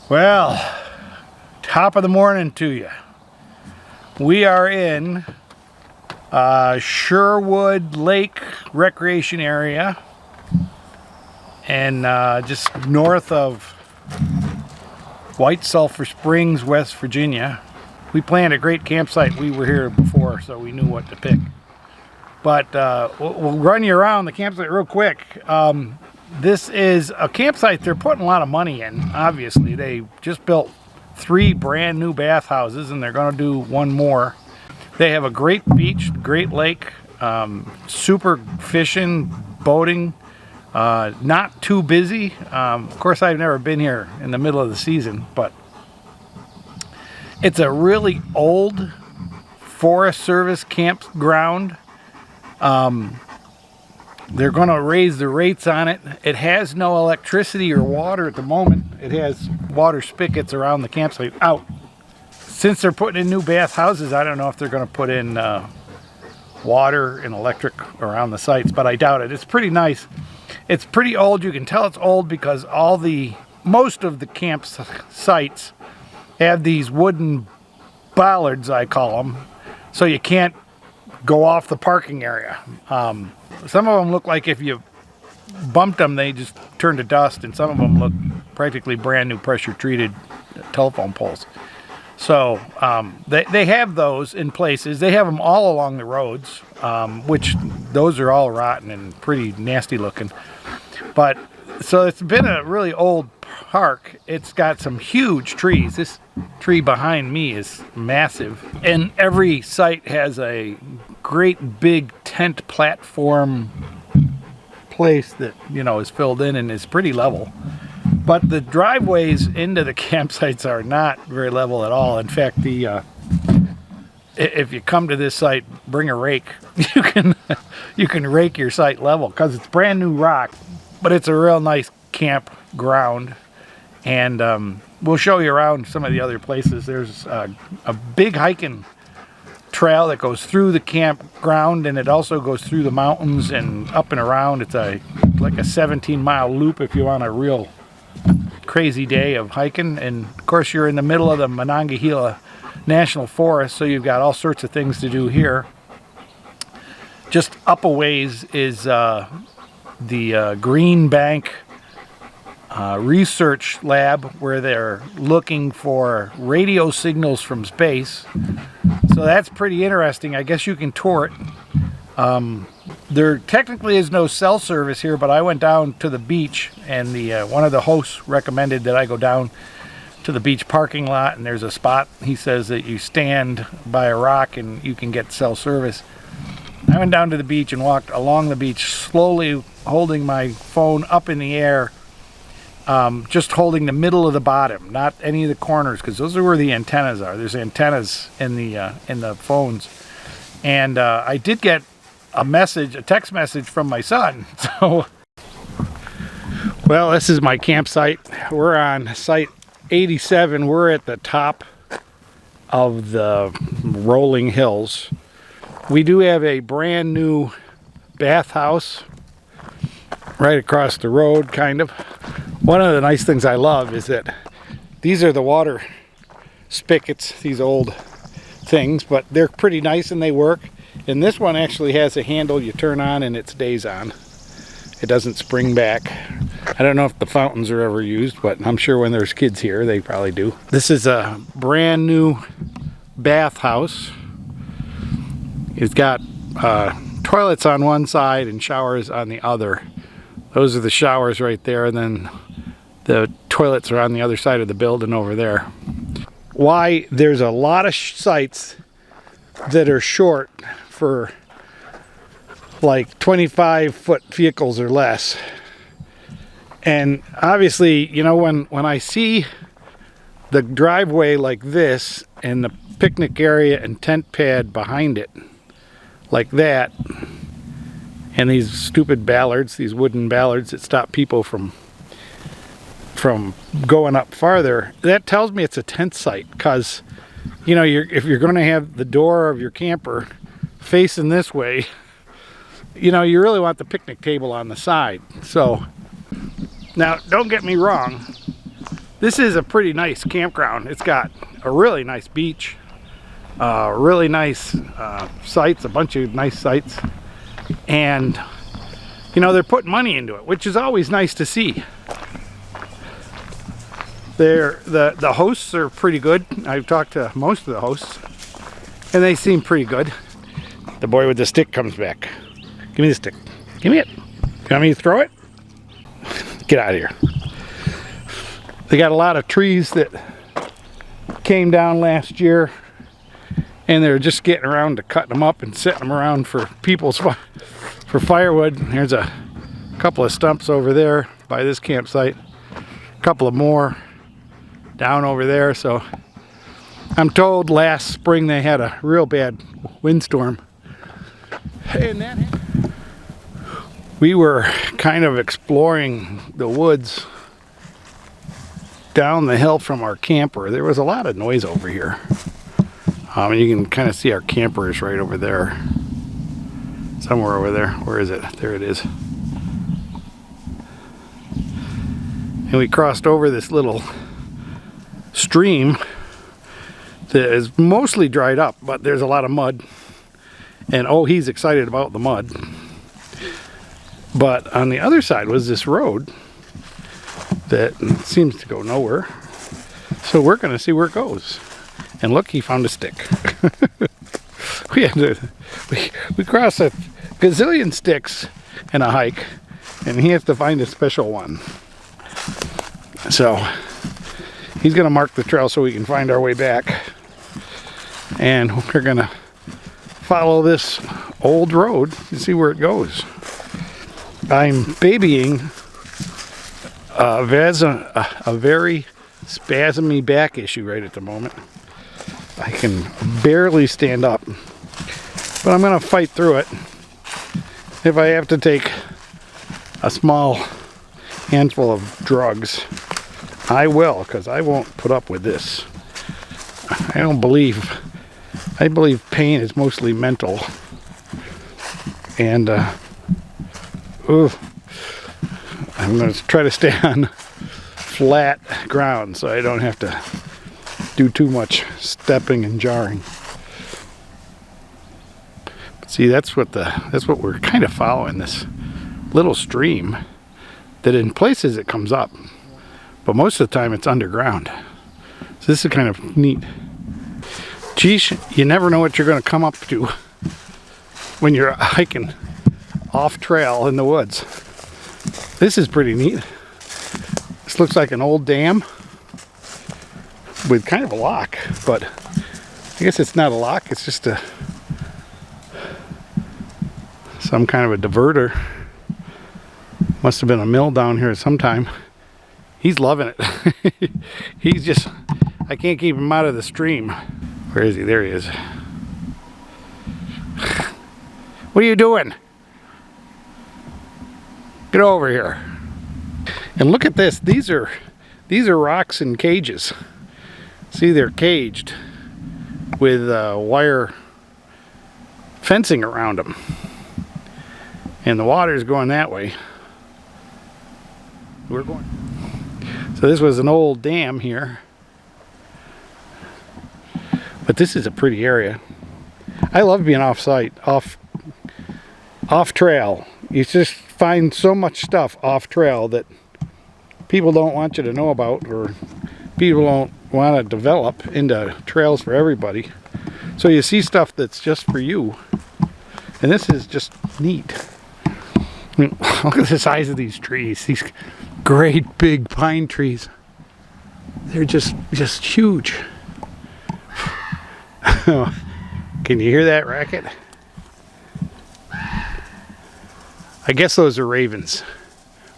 Well, top of the morning to you. We are in Sherwood Lake Recreation Area, and just north of White Sulphur Springs, West Virginia. We planned a great campsite. We were here before, so we knew what to pick. But we'll run you around the campsite real quick. This is a campsite they're putting a lot of money in, obviously. They just built 3 brand new bathhouses, and they're going to do 1 more. They have a great beach, great lake, super fishing, boating, not too busy. Of course, I've never been here in the middle of the season, but it's a really old Forest Service campground. They're going to raise the rates on it. It has no electricity or water at the moment. It has water spigots around the campsite out. Since they're putting in new bathhouses, I don't know if they're going to put in water and electric around the sites, but I doubt it. It's pretty nice. It's pretty old. You can tell it's old because most of the campsites have these wooden bollards, I call them, so you can't go off the parking area. Some of them look like if you bumped them, they just turn to dust, and some of them look practically brand new pressure treated telephone poles. So they have those in places. They have them all along the roads, which those are all rotten and pretty nasty looking. But so it's been a really old park. It's got some huge trees. This tree behind me is massive, and every site has a great big tent platform place that, you know, is filled in and is pretty level. But the driveways into the campsites are not very level at all. In fact, if you come to this site, bring a rake. You can rake your site level because it's brand new rock, but it's a real nice campground. And we'll show you around some of the other places. There's a big hiking trail that goes through the campground, and it also goes through the mountains and up and around. It's like a 17-mile loop if you want a real crazy day of hiking. And of course, you're in the middle of the Monongahela National Forest, so you've got all sorts of things to do here. Just up a ways is the Green Bank research lab, where they're looking for radio signals from space. So that's pretty interesting. I guess you can tour it. There technically is no cell service here, but I went down to the beach, and one of the hosts recommended that I go down to the beach parking lot, and there's a spot, he says, that you stand by a rock and you can get cell service. I went down to the beach and walked along the beach, slowly holding my phone up in the air, just holding the middle of the bottom, not any of the corners, because those are where the antennas are. There's antennas in the phones. And I did get a text message from my son. So, well, this is my campsite. We're on site 87. We're at the top of the rolling hills. We do have a brand new bathhouse right across the road, kind of. One of the nice things I love is that these are the water spigots, these old things, but they're pretty nice and they work. And this one actually has a handle you turn on and it stays on. It doesn't spring back. I don't know if the fountains are ever used, but I'm sure when there's kids here, they probably do. This is a brand new bathhouse. It's got toilets on one side and showers on the other. Those are the showers right there, and then the toilets are on the other side of the building over there. Why there's a lot of sites that are short for like 25-foot vehicles or less. And obviously, you know, when I see the driveway like this and the picnic area and tent pad behind it like that, and these stupid ballards, these wooden ballards that stop people from going up farther, that tells me it's a tent site. Because, you know, if you're going to have the door of your camper facing this way, you know, you really want the picnic table on the side. So now, don't get me wrong, This is a pretty nice campground. It's got a really nice beach, really nice sites, a bunch of nice sites, and you know, they're putting money into it, which is always nice to see. The hosts are pretty good. I've talked to most of the hosts, and they seem pretty good. The boy with the stick comes back. Give me the stick. Give me it. You want me to throw it? Get out of here. They got a lot of trees that came down last year, and they're just getting around to cutting them up and setting them around for for firewood. Here's a couple of stumps over there by this campsite. A couple of more down over there. So I'm told last spring they had a real bad windstorm. And we were kind of exploring the woods down the hill from our camper. There was a lot of noise over here. And you can kind of see our camper is right over there. Somewhere over there. Where is it? There it is. And we crossed over this little stream that is mostly dried up, but there's a lot of mud. And oh, he's excited about the mud. But on the other side was this road that seems to go nowhere. So we're going to see where it goes. And look, he found a stick. we crossed a gazillion sticks in a hike, and he has to find a special one. So he's going to mark the trail so we can find our way back. And we're going to follow this old road and see where it goes. I'm babying a very spasmy back issue right at the moment. I can barely stand up, but I'm going to fight through it. If I have to take a small handful of drugs, I will, because I won't put up with this. I believe pain is mostly mental. And I'm going to try to stay on flat ground so I don't have to do too much stepping and jarring. But see, that's what we're kind of following, this little stream that in places it comes up, but most of the time it's underground. So this is kind of neat. Geez, you never know what you're going to come up to when you're hiking off trail in the woods. This is pretty neat. This looks like an old dam with kind of a lock, but I guess it's not a lock, it's just some kind of a diverter. Must have been a mill down here at some time. He's loving it. I can't keep him out of the stream. Where is he? There he is. What are you doing? Get over here. And look at this. These are rocks in cages. See, they're caged with wire fencing around them. And the water's going that way. We're going. So this was an old dam here. But this is a pretty area. I love being off site, off trail. You just find so much stuff off trail that people don't want you to know about, or people don't want to develop into trails for everybody. So you see stuff that's just for you. And this is just neat. I mean, look at the size of these trees. These great big pine trees. They're just huge. Can you hear that racket? I guess those are ravens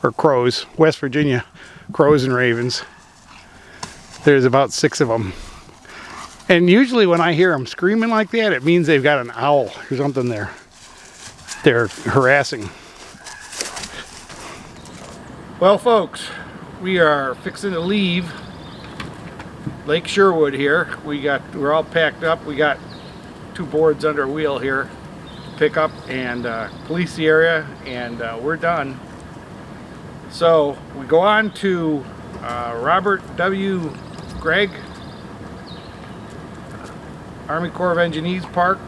or crows. West Virginia crows and ravens. There's about 6 of them. And usually when I hear them screaming like that, it means they've got an owl or something there. They're harassing. Well, folks, we are fixing to leave Lake Sherwood here. We're all packed up. We got 2 boards under a wheel here to pick up and police the area, and we're done. So we go on to Robert W. Gregg, Army Corps of Engineers Park,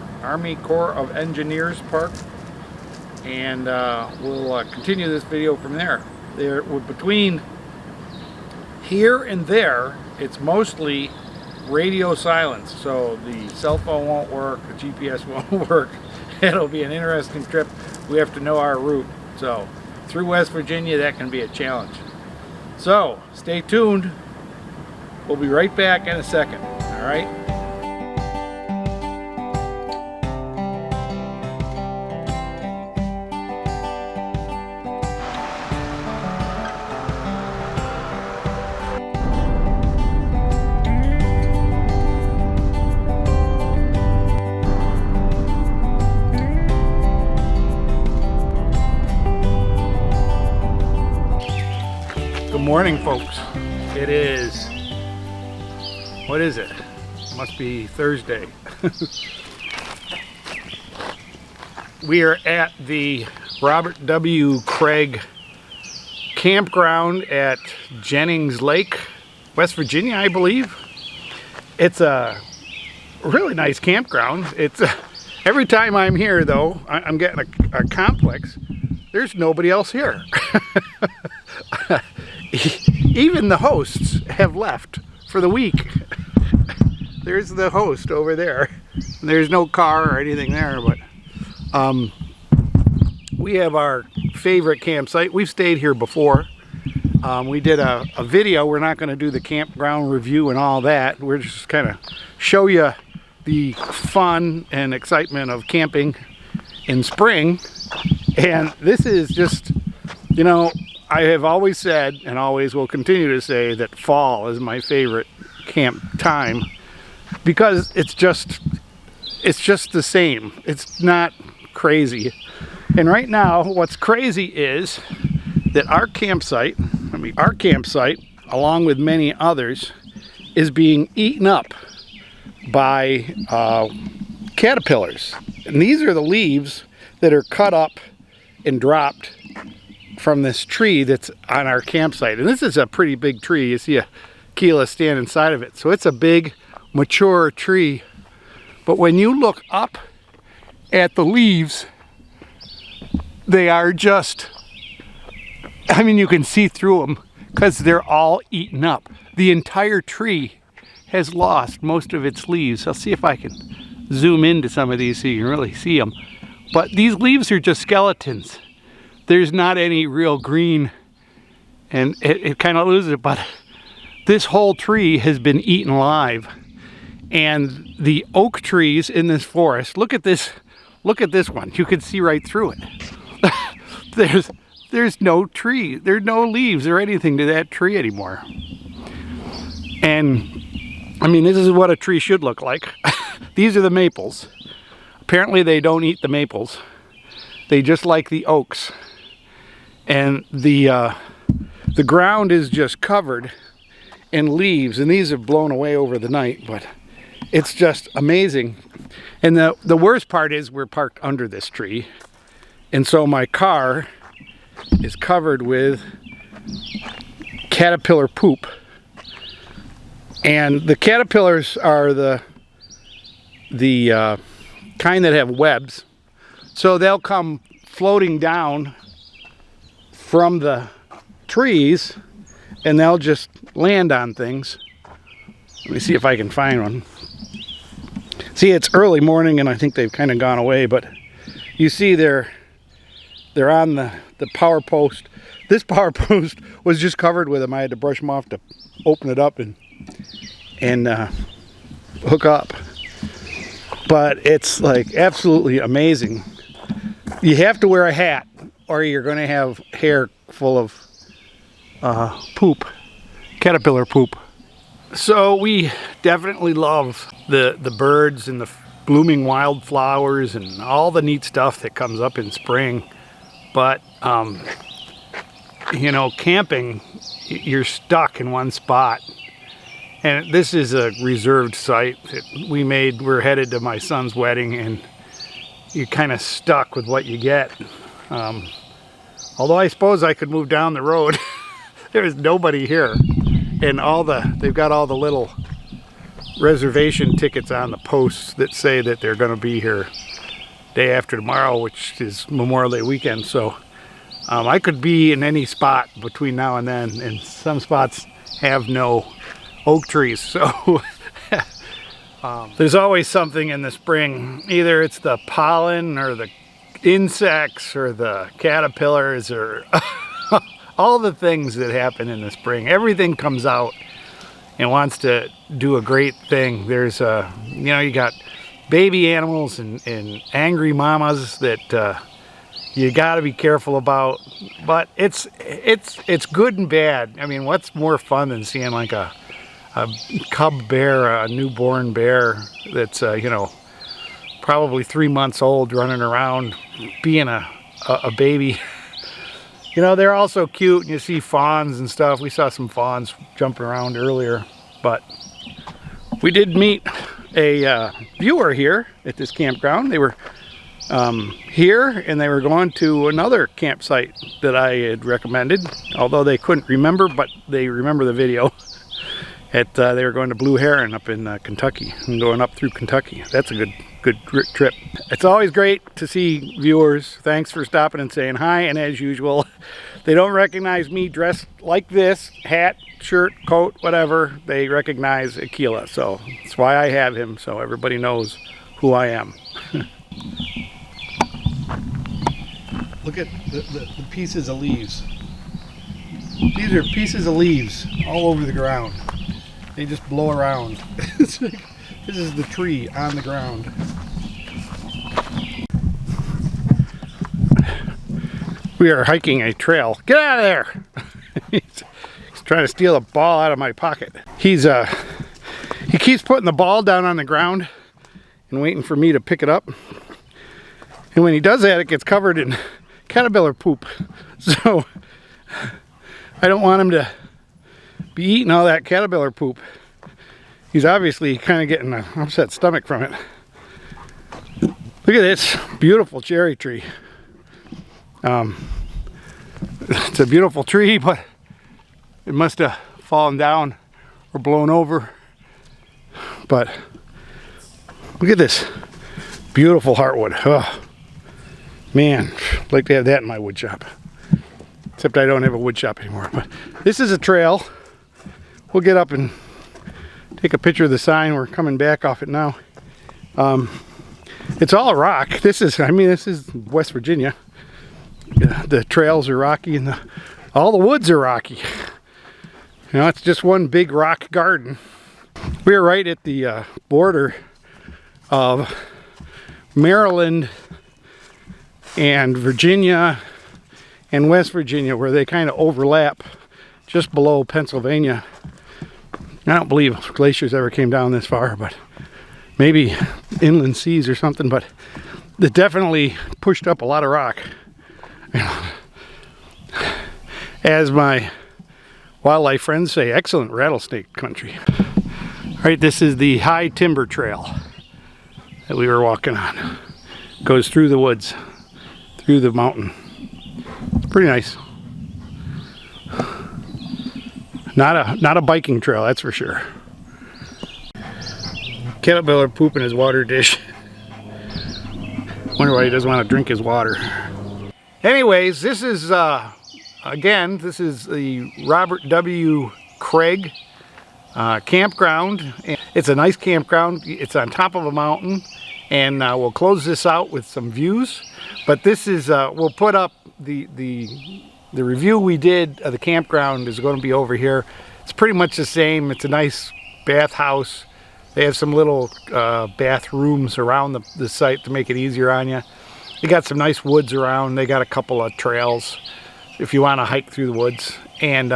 and we'll continue this video from there. Between here and there, it's mostly radio silence, so the cell phone won't work, the GPS won't work. It'll be an interesting trip. We have to know our route, so through West Virginia that can be a challenge. So stay tuned. We'll be right back in a second. All right. Good morning, folks. It is, what is it? Must be Thursday. We are at the Robert W. Craig campground at Jennings Lake, West Virginia, I believe. It's a really nice campground. It's every time I'm here, though, I'm getting a complex. There's nobody else here. Even the hosts have left for the week. There's the host over there. There's no car or anything there, but we have our favorite campsite. We've stayed here before. We did a video. We're not going to do the campground review and all that. We're just kind of show you the fun and excitement of camping in spring. And this is just, you know, I have always said, and always will continue to say, that fall is my favorite camp time because it's just the same. It's not crazy. And right now, what's crazy is that our campsite, along with many others, is being eaten up by caterpillars. And these are the leaves that are cut up and dropped from this tree that's on our campsite. And this is a pretty big tree. You see a Keela stand inside of it. So it's a big, mature tree. But when you look up at the leaves, they are just, I mean, you can see through them because they're all eaten up. The entire tree has lost most of its leaves. I'll see if I can zoom into some of these so you can really see them. But these leaves are just skeletons. There's not any real green, and it kind of loses it, but this whole tree has been eaten alive. And the oak trees in this forest, look at this one. You can see right through it. There's no tree, there's no leaves or anything to that tree anymore. And I mean, this is what a tree should look like. These are the maples. Apparently they don't eat the maples. They just like the oaks. And the ground is just covered in leaves, and these have blown away over the night, but it's just amazing. And the worst part is we're parked under this tree, and so my car is covered with caterpillar poop. And the caterpillars are the kind that have webs, so they'll come floating down from the trees and they'll just land on things. Let me see if I can find one. See, it's early morning and I think they've kind of gone away, but you see they're on the power post. This power post was just covered with them. I had to brush them off to open it up and hook up. But it's like absolutely amazing. You have to wear a hat or you're going to have hair full of poop, caterpillar poop. So we definitely love the birds and the blooming wildflowers and all the neat stuff that comes up in spring. But, you know, camping, you're stuck in one spot. And this is a reserved site that we're headed to my son's wedding, and you're kind of stuck with what you get. Although I suppose I could move down the road. there's nobody here. And they've got all the little reservation tickets on the posts that say that they're going to be here day after tomorrow, which is Memorial Day weekend. So I could be in any spot between now and then, and some spots have no oak trees. So there's always something in the spring. Either it's the pollen or the insects or the caterpillars or all the things that happen in the spring. Everything comes out and wants to do a great thing. There's you got baby animals and angry mamas that you got to be careful about. But it's good and bad. I mean, what's more fun than seeing like a cub bear, a newborn bear that's probably 3 months old, running around being a baby. They're also cute, and you see fawns and stuff. We saw some fawns jumping around earlier, but we did meet a viewer here at this campground. They were here, and they were going to another campsite that I had recommended, although they couldn't remember, but they remember the video. They were going to Blue Heron up in Kentucky, and going up through Kentucky. That's a good trip. It's always great to see viewers. Thanks for stopping and saying hi. And as usual, they don't recognize me dressed like this, hat, shirt, coat, whatever. They recognize Aquila, so that's why I have him, so everybody knows who I am. Look at the pieces of leaves. These are pieces of leaves all over the ground. They just blow around. This is the tree on the ground. We are hiking a trail. Get out of there! He's trying to steal a ball out of my pocket. He keeps putting the ball down on the ground and waiting for me to pick it up. And when he does that, it gets covered in caterpillar poop. So I don't want him to be eating all that caterpillar poop. He's obviously kind of getting an upset stomach from it. Look at this beautiful cherry tree. It's a beautiful tree, but it must have fallen down or blown over. But look at this beautiful heartwood. Oh, man, I'd like to have that in my wood shop. Except I don't have a wood shop anymore. But this is a trail. We'll get up and take a picture of the sign. We're coming back off it now. It's all rock. This is West Virginia. The trails are rocky, and all the woods are rocky. It's just one big rock garden. We're right at the border of Maryland and Virginia and West Virginia, where they kind of overlap just below Pennsylvania. I don't believe glaciers ever came down this far, but maybe inland seas or something, but it definitely pushed up a lot of rock. As my wildlife friends say, excellent rattlesnake country. All right, this is the high timber trail that we were walking on. Goes through the woods, through the mountain. It's pretty nice. Not a biking trail, that's for sure. Caterpillar poop in his water dish. Wonder why he doesn't want to drink his water. Anyways, this is this is the Robert W. Craig campground. It's a nice campground. It's on top of a mountain, and we'll close this out with some views. But this is we'll put up the review we did of the campground is going to be over here. It's pretty much the same. It's a nice bathhouse. They have some little bathrooms around the site to make it easier on you. They got some nice woods around. They got a couple of trails if you want to hike through the woods. And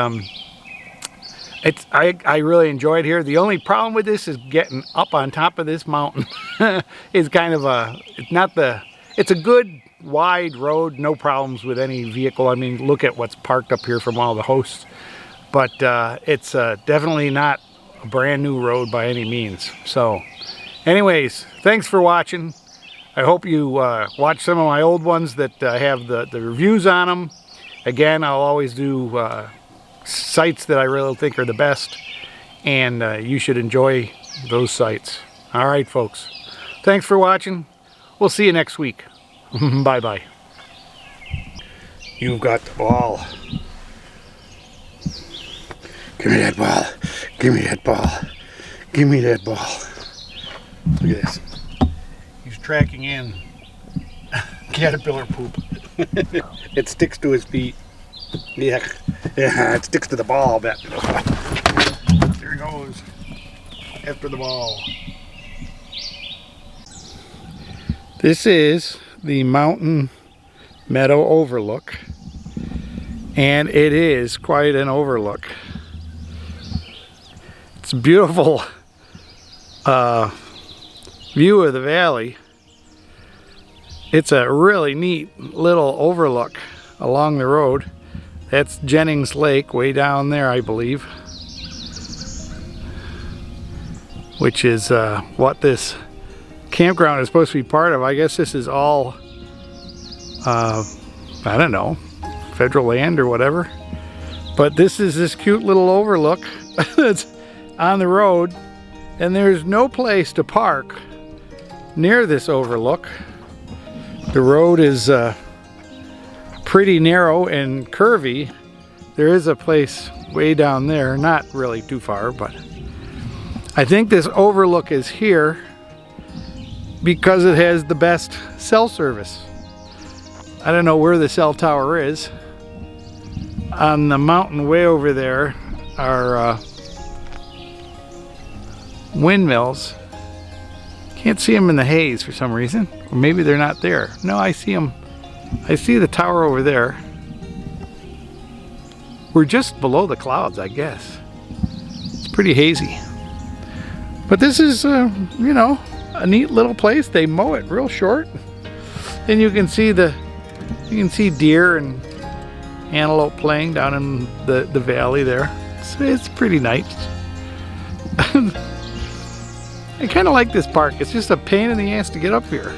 I really enjoyed here. The only problem with this is getting up on top of this mountain. It's kind of it's a good wide road, no problems with any vehicle. I mean, look at what's parked up here from all the hosts. But it's definitely not a brand new road by any means. So anyways, thanks for watching. I hope you watch some of my old ones that have the reviews on them. Again, I'll always do sites that I really think are the best, and you should enjoy those sites. All right, folks. Thanks for watching. We'll see you next week. Bye-bye. You've got the ball. Give me that ball. Give me that ball. Give me that ball. Look at this. He's tracking in caterpillar poop. It sticks to his feet. Yeah, it sticks to the ball, I bet. There he goes. After the ball. This is the Mountain Meadow Overlook, and it is quite an overlook. It's a beautiful view of the valley. It's a really neat little overlook along the road. That's Jennings Lake way down there, I believe, which is what this campground is supposed to be part of. I guess this is all I don't know, federal land or whatever, but this is this cute little overlook that's on the road, and there's no place to park near this overlook. The road is pretty narrow and curvy. There is a place way down there, not really too far, but I think this overlook is here because it has the best cell service. I don't know where the cell tower is. On the mountain way over there are windmills. Can't see them in the haze for some reason, or maybe they're not there. No, I see them. I see the tower over there. We're just below the clouds, I guess. It's pretty hazy. But this is, you know, a neat little place. They mow it real short, and you can see deer and antelope playing down in the valley there. It's pretty nice. I kind of like this park. It's just a pain in the ass to get up here.